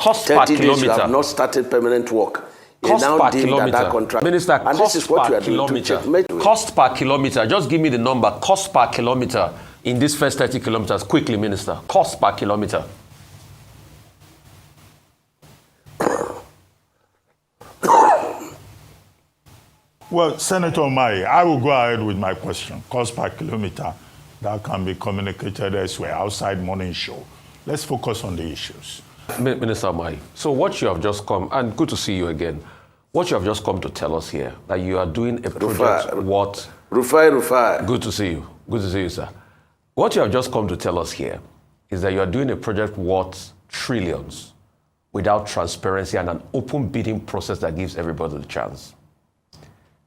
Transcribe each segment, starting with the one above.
Cost per kilometer. You have not started permanent work. Cost per kilometer. That contract. Minister, and cost this is what per we are kilometer. Doing to cost per kilometer. Just give me the number. Cost per kilometer in this first 30 kilometers. Quickly, Minister. Cost per kilometer. Well, Senator Umahi, I will go ahead with my question. Cost per kilometer, that can be communicated elsewhere, outside morning show. Let's focus on the issues. Minister Umahi, so what you have just come, and good to see you again, what you have just come to tell us here, that you are doing a project, Rufai. Good to see you. Good to see you, sir. What you have just come to tell us here is that you are doing a project worth trillions without transparency and an open bidding process that gives everybody the chance.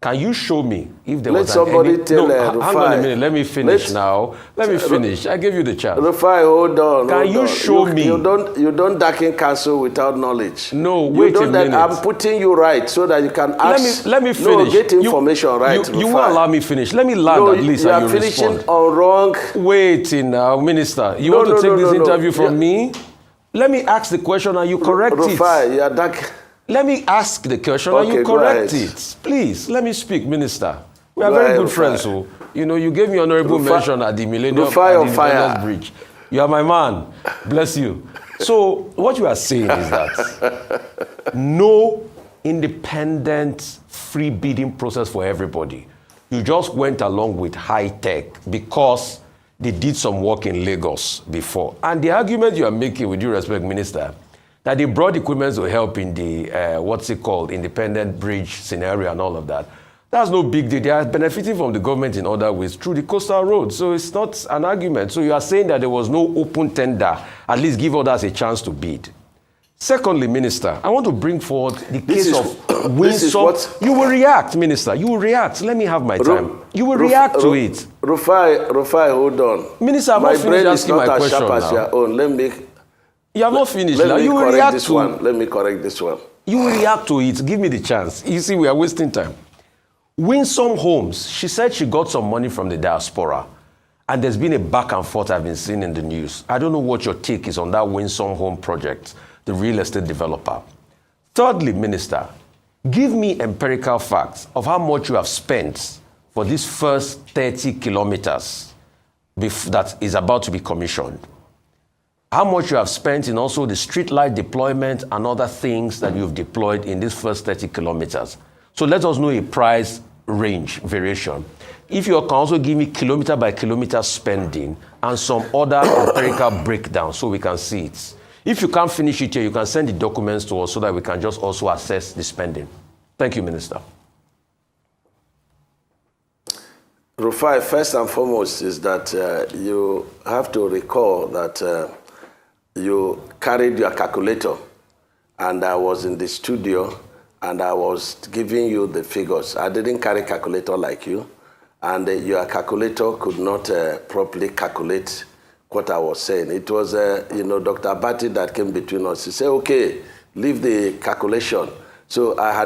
Can you show me if there was somebody tell hang Rufai. on a minute. Let me finish now. Let me finish. I gave you the chance. Rufai, hold on. Can you show me? You don't darken counsel without knowledge. No, wait a minute. I'm putting you right so that you can ask. Let me finish. No, get information right. You won't allow me finish. Let me land at least and you respond. You are finishing on wrong. Wait now, Minister. You want to take this interview from me? Let me ask the question and you correct it. Rufai, you are dark. Let me ask the question and you correct it. Please, let me speak, Minister. We are very good friends. So, you gave me honorable mention at the Millennium Bridge. You are my man. Bless you. So, what you are saying is that no independent free bidding process for everybody. You just went along with high tech because they did some work in Lagos before. And the argument you are making, with due respect, Minister, that they brought equipment to help in the, independent bridge scenario and all of that. That's no big deal. They are benefiting from the government in other ways through the coastal road. So it's not an argument. So you are saying that there was no open tender, at least give others a chance to bid. Secondly, Minister, I want to bring forward the case of Winsome. You will react, Minister. You will react. Let me have my time. You will react to it. Rufai, hold on. Minister, I'm not finished asking my question now. Your own. You have not finished now. You will react to one. Let me correct this one. You will react to it. Give me the chance. You see, we are wasting time. Winsome Homes, she said she got some money from the diaspora. And there's been a back and forth I've been seeing in the news. I don't know what your take is on that Winsome Home project, the real estate developer. Thirdly, Minister, give me empirical facts of how much you have spent for this first 30 kilometers that is about to be commissioned. How much you have spent in also the street light deployment and other things that you've deployed in these first 30 kilometers. So let us know a price range variation. If you can also give me kilometer by kilometer spending and some other empirical breakdown so we can see it. If you can't finish it here, you can send the documents to us so that we can just also assess the spending. Thank you, Minister. Rufai, first and foremost is that you have to recall that you carried your calculator, and I was in the studio, and I was giving you the figures. I didn't carry calculator like you, and your calculator could not properly calculate what I was saying. It was, Dr. Abati that came between us. He said, okay, leave the calculation. So I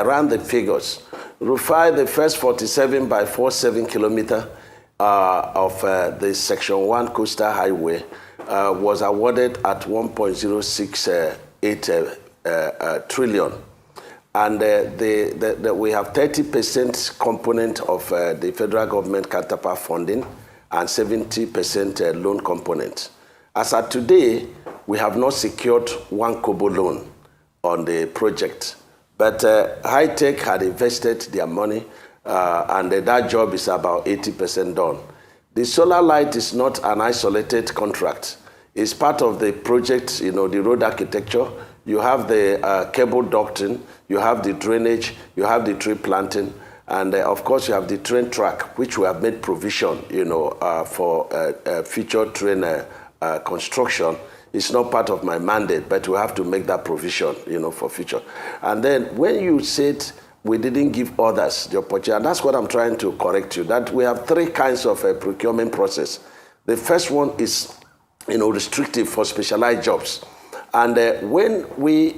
ran the figures. Rufai, the first 47 by 47 kilometer of the Section 1 Coastal Highway was awarded at 1.068 trillion. And we have 30% component of the federal government counterpart funding and 70% loan component. As of today, we have not secured one kobo loan on the project. But High Tech had invested their money, and that job is about 80% done. The solar light is not an isolated contract. It's part of the project, the road architecture. You have the cable ducting, you have the drainage, you have the tree planting, and of course you have the train track, which we have made provision, for future train construction. It's not part of my mandate, but we have to make that provision, for future. And then when you said we didn't give others the opportunity, and that's what I'm trying to correct you, that we have three kinds of procurement process. The first one is, restrictive for specialized jobs. And when we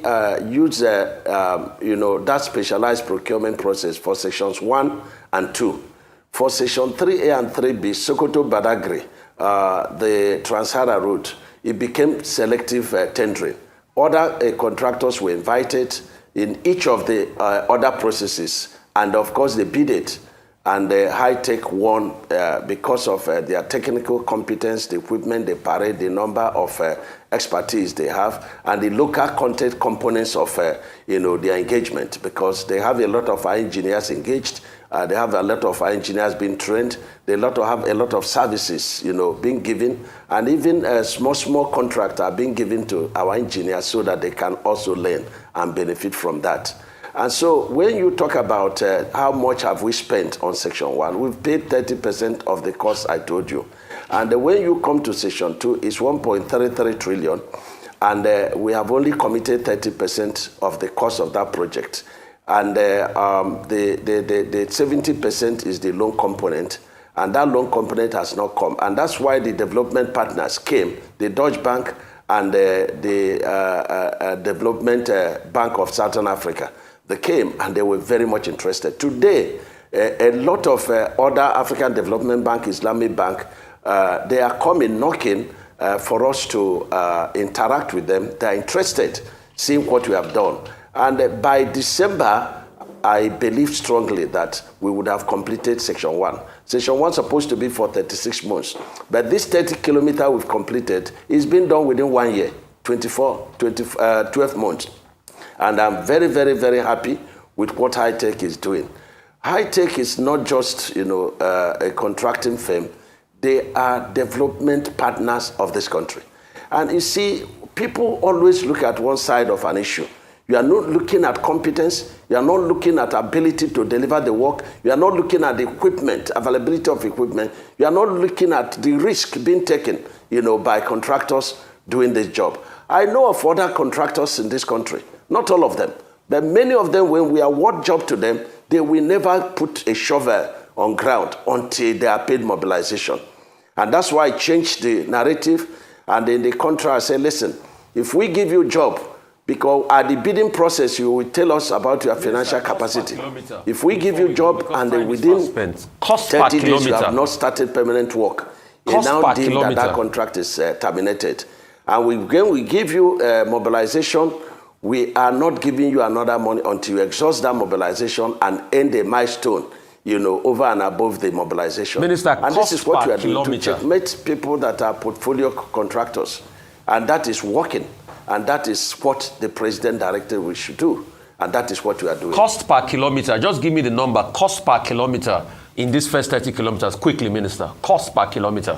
use, that specialized procurement process for sections 1 and 2, for section 3A and 3B, Sokoto Badagry, the Trans-Sahara route, it became selective tendering, Other contractors were invited in each of the other processes, and of course they bid it. And High-Tech won because of their technical competence, the equipment they parade, the number of expertise they have, and the local content components of their engagement, because they have a lot of engineers engaged. They have a lot of engineers being trained. They have a lot of services, being given, and even small contracts are being given to our engineers so that they can also learn and benefit from that. And so when you talk about how much have we spent on Section 1, we've paid 30% of the cost I told you. And when you come to Section 2, it's 1.33 trillion, and we have only committed 30% of the cost of that project. And the 70% is the loan component, and that loan component has not come. And that's why the development partners came, the Dutch Bank and the Development Bank of Southern Africa. They came and they were very much interested. Today, a lot of other African Development Bank, Islamic Bank, they are coming, knocking for us to interact with them. They're interested, seeing what we have done. And by December, I believe strongly that we would have completed Section 1. Section 1 is supposed to be for 36 months. But this 30 kilometer we've completed is being done within 1 year, 12 months. And I'm very, very, very happy with what High-Tech is doing. High-Tech is not just, a contracting firm. They are development partners of this country. And you see, people always look at one side of an issue. You are not looking at competence. You are not looking at ability to deliver the work. You are not looking at the equipment, availability of equipment. You are not looking at the risk being taken, by contractors doing this job. I know of other contractors in this country, not all of them, but many of them, when we award job to them, they will never put a shovel on ground until they are paid mobilization. And that's why I changed the narrative. And in the contract, I say, listen, if we give you a job, because at the bidding process, you will tell us about your financial capacity. If we give you a job and within 30 days you have not started permanent work, you now deem that contract is terminated. And we give you mobilization. We are not giving you another money until you exhaust that mobilization and end a milestone, over and above the mobilization. Minister, and this is what we are doing to checkmate people that are portfolio contractors. And that is working. And that is what the president directed we should do. And that is what we are doing. Cost per kilometer. Just give me the number. Cost per kilometer in these first 30 kilometers. Quickly, Minister. Cost per kilometer.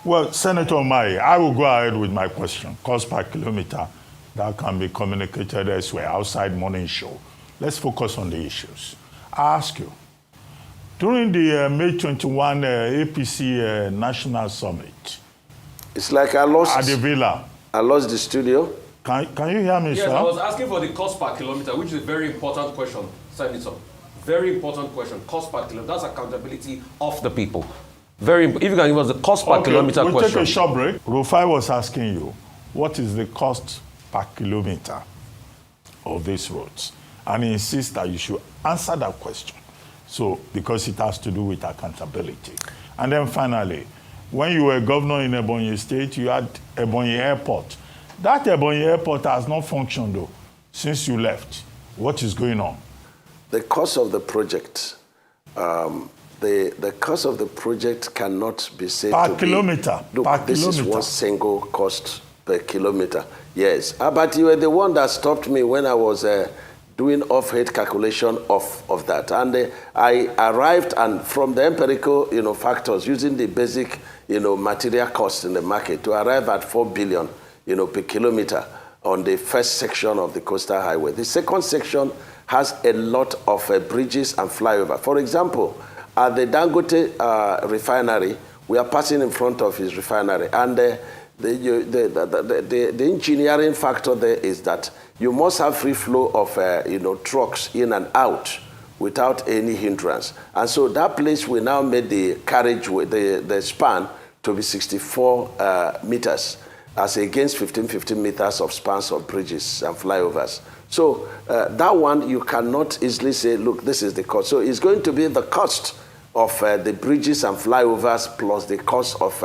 Well, Senator Umahi, I will go ahead with my question. Cost per kilometer, that can be communicated elsewhere, outside morning show. Let's focus on the issues. I ask you, during the May 21 APC National Summit, it's like I lost at the Villa. I lost the studio. Can you hear me, yes, sir? I was asking for the cost per kilometer, which is a very important question, Senator. Very important question. Cost per kilometer. That's accountability of the people. If you can give us the cost per kilometer we'll question. Take a short break. Rufai was asking you, what is the cost per kilometer of these roads? And he insists that you should answer that question. So, because it has to do with accountability. And then finally, when you were governor in Ebonyi State, you had Ebonyi Airport. That Ebonyi Airport has not functioned, though, since you left. What is going on? The cost of the project, the cost of the project cannot be said per kilometer. Look, this is one single cost per kilometer. Yes, but you were the one that stopped me when I was doing off-head calculation of that. And I arrived, and from the empirical factors, using the basic material cost in the market, to arrive at 4 billion per kilometer on the first section of the coastal highway. The second section has a lot of bridges and flyover. For example, at the Dangote refinery, we are passing in front of his refinery, and the engineering factor there is that you must have free flow of trucks in and out without any hindrance. And so that place, we now made the carriageway, the span, to be 64 meters, as against 15 meters of spans of bridges and flyovers. So that one, you cannot easily say, look, this is the cost. So it's going to be the cost of the bridges and flyovers plus the cost of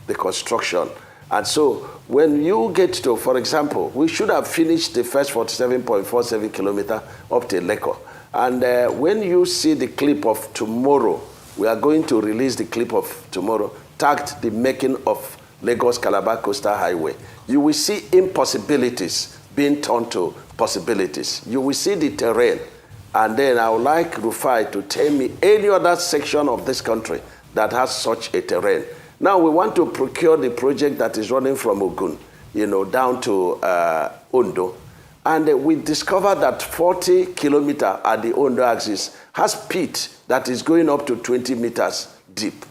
the construction. And so when you get to, for example, we should have finished the first 47.47 kilometer up to Leko. And when you see the clip of tomorrow, we are going to release the clip of tomorrow, tagged the making of Lagos-Calabar Coastal Highway. You will see impossibilities being turned to possibilities. You will see the terrain. And then I would like Rufai to tell me any other section of this country that has such a terrain. Now we want to procure the project that is running from Ogun, down to Ondo. And we discovered that 40 kilometers at the Ondo axis has pit that is going up to 20 meters deep.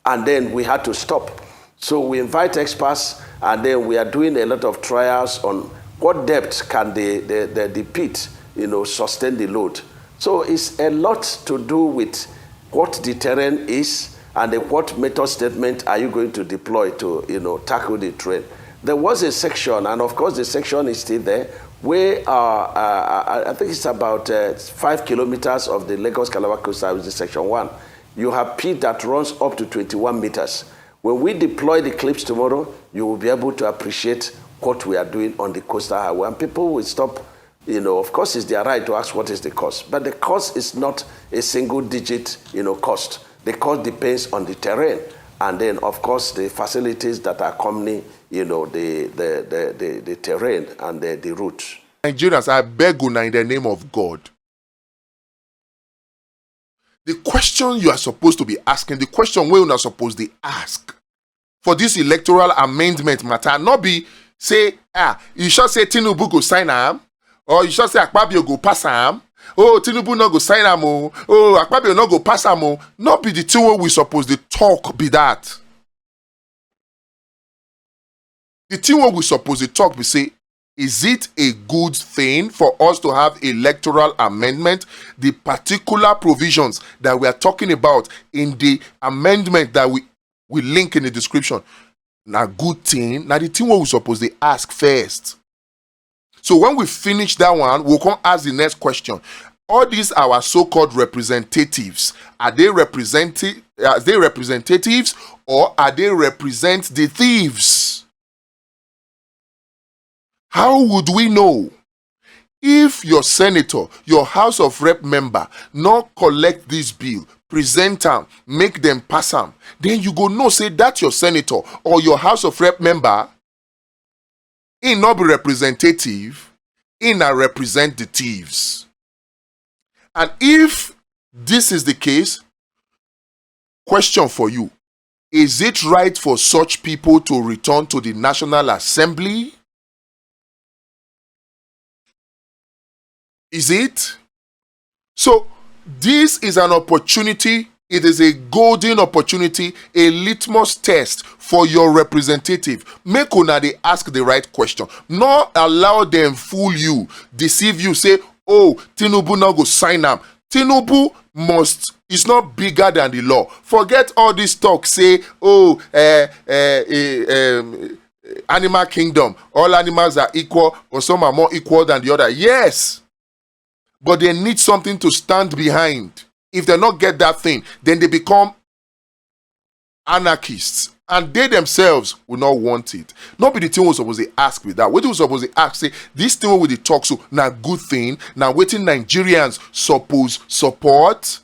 And then we had to stop. So we invite experts, and then we are doing a lot of trials on what depth can the pit, sustain the load. So it's a lot to do with what the terrain is and what method statement are you going to deploy to, tackle the terrain. There was a section, and of course the section is still there, where I think it's about 5 kilometers of the Lagos-Calabar Coastal, which is section 1. You have pit that runs up to 21 meters. When we deploy the clips tomorrow, you will be able to appreciate what we are doing on the coastal highway. And people will stop, of course it's their right to ask what is the cost. But the cost is not a single digit, cost. The cost depends on the terrain. And then, of course, the facilities that accompany, the terrain and the route. Nigerians, I beg you now in the name of God. The question you are supposed to be asking, the question we are not supposed to ask for this electoral amendment matter, not be say, you should say Tinubu go sign am, or you should say Akpabio go pass am, oh, Tinubu no go sign am, oh, Akpabio no go pass am, oh. Not be the two we supposed to talk be that. The thing we supposed to talk be say, is it a good thing for us to have electoral amendment? The particular provisions that we are talking about in the amendment that we link in the description. Now, good thing. Now, the thing what we supposed to ask first. So when we finish that one, we'll come ask the next question. All these our so-called representatives, are they representatives or are they represent the thieves? How would we know? If your senator, your House of Rep member, not collect this bill, present them, make them pass them, then you go know, say that your senator or your House of Rep member, he not be representative, he not represent the thieves. And if this is the case, question for you, is it right for such people to return to the National Assembly? Is it? So, this is an opportunity. It is a golden opportunity, a litmus test for your representative. Make una they ask the right question. Not allow them fool you, deceive you, say, oh, Tinubu now go sign am. Tinubu is not bigger than the law. Forget all this talk, say, oh, animal kingdom, all animals are equal, or some are more equal than the other. Yes. But they need something to stand behind. If they not get that thing, then they become anarchists. And they themselves will not want it. Not be the thing we're supposed to ask with that. What we're supposed to ask, say, this thing with the talk, so now good thing, now waiting Nigerians suppose support.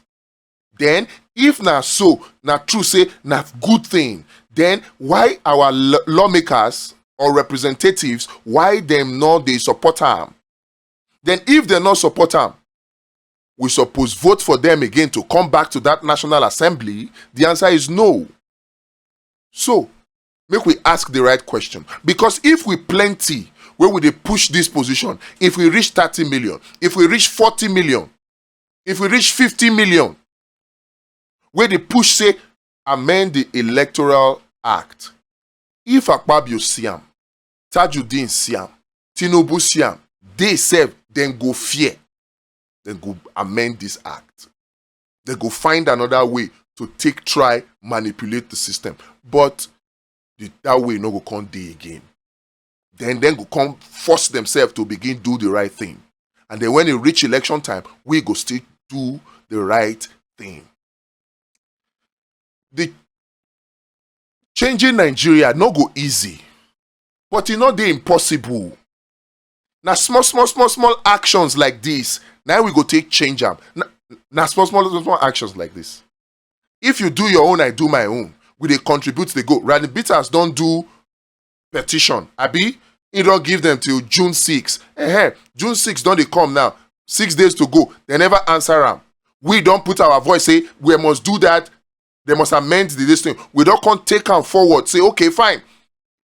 Then, if now so, now true say, now good thing, then why our lawmakers or representatives, why them not they support them? Then if they not support them, we suppose vote for them again to come back to that National Assembly? The answer is no. So, make we ask the right question. Because if we plenty, where would they push this position? If we reach 30 million, if we reach 40 million, if we reach 50 million, where they push, say, amend the Electoral Act. If Akpabio Siam, Tajudeen Siam, Tinubu Siam, they serve, then go fear. Then go amend this act. They go find another way to try manipulate the system. But that way no go come day again. Then go come force themselves to begin do the right thing. And then when it reach election time, we go still do the right thing. the changing Nigeria no go easy, but it not dey impossible. Now small actions like this, now we go take change am. Now small actions like this. If you do your own, I do my own. We dey contribute, they go. Randy Bitters don't do petition. Abi, he don't give them till June 6. June 6 don't they come now? 6 days to go. They never answer them. We don't put our voice, say, we must do that. They must amend this thing. We don't come take them forward. Say, okay, fine.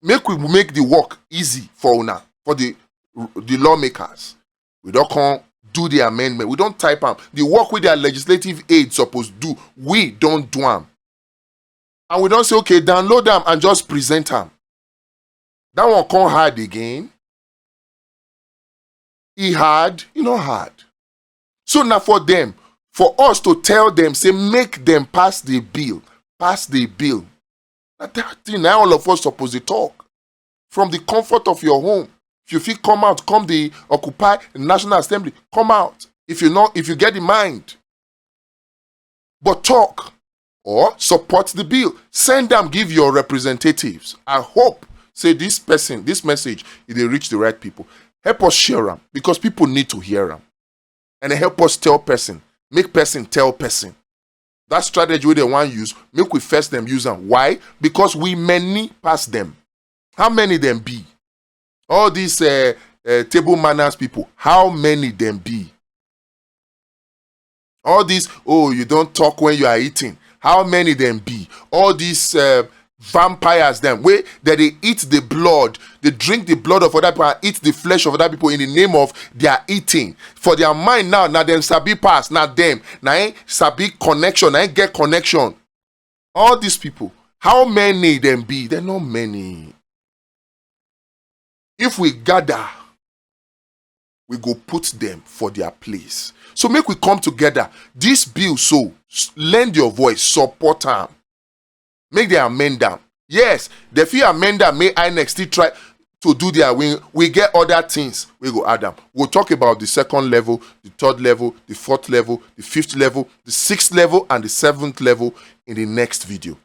We make the work easy for una, for the lawmakers. We don't come do the amendment. We don't type them. The work with their legislative aid supposed to do, we don't do them. And we don't say, okay, download them and just present them. That one come hard again. He hard, not hard. So now for them, for us to tell them, say, make them pass the bill. Pass the bill. That thing now all of us supposed to talk. From the comfort of your home. If you feel come out, come the Occupy the National Assembly, come out. If you get the mind. But talk or support the bill. Send them, give your representatives. I hope, say this message, if they reach the right people. Help us share them because people need to hear them. And help us tell person, make person tell person. That strategy we they want to use, make we first them use them. Why? Because we many pass them. How many them be? All these table manners people, how many them be? All these, oh, you don't talk when you are eating. How many them be? All these vampires them, where that they eat the blood, they drink the blood of other people and eat the flesh of other people in the name of their eating. For their mind now them sabi pass, not them. Now ain't sabi connection, ain't get connection. All these people, how many them be? They're not many. If we gather, we go put them for their place. So make we come together. This bill, so lend your voice, support them. Make them amend them. Yes, the few amend them, may I next still try to do their wing. We get other things, we go add them. We'll talk about the second level, the third level, the fourth level, the fifth level, the sixth level, and the seventh level in the next video.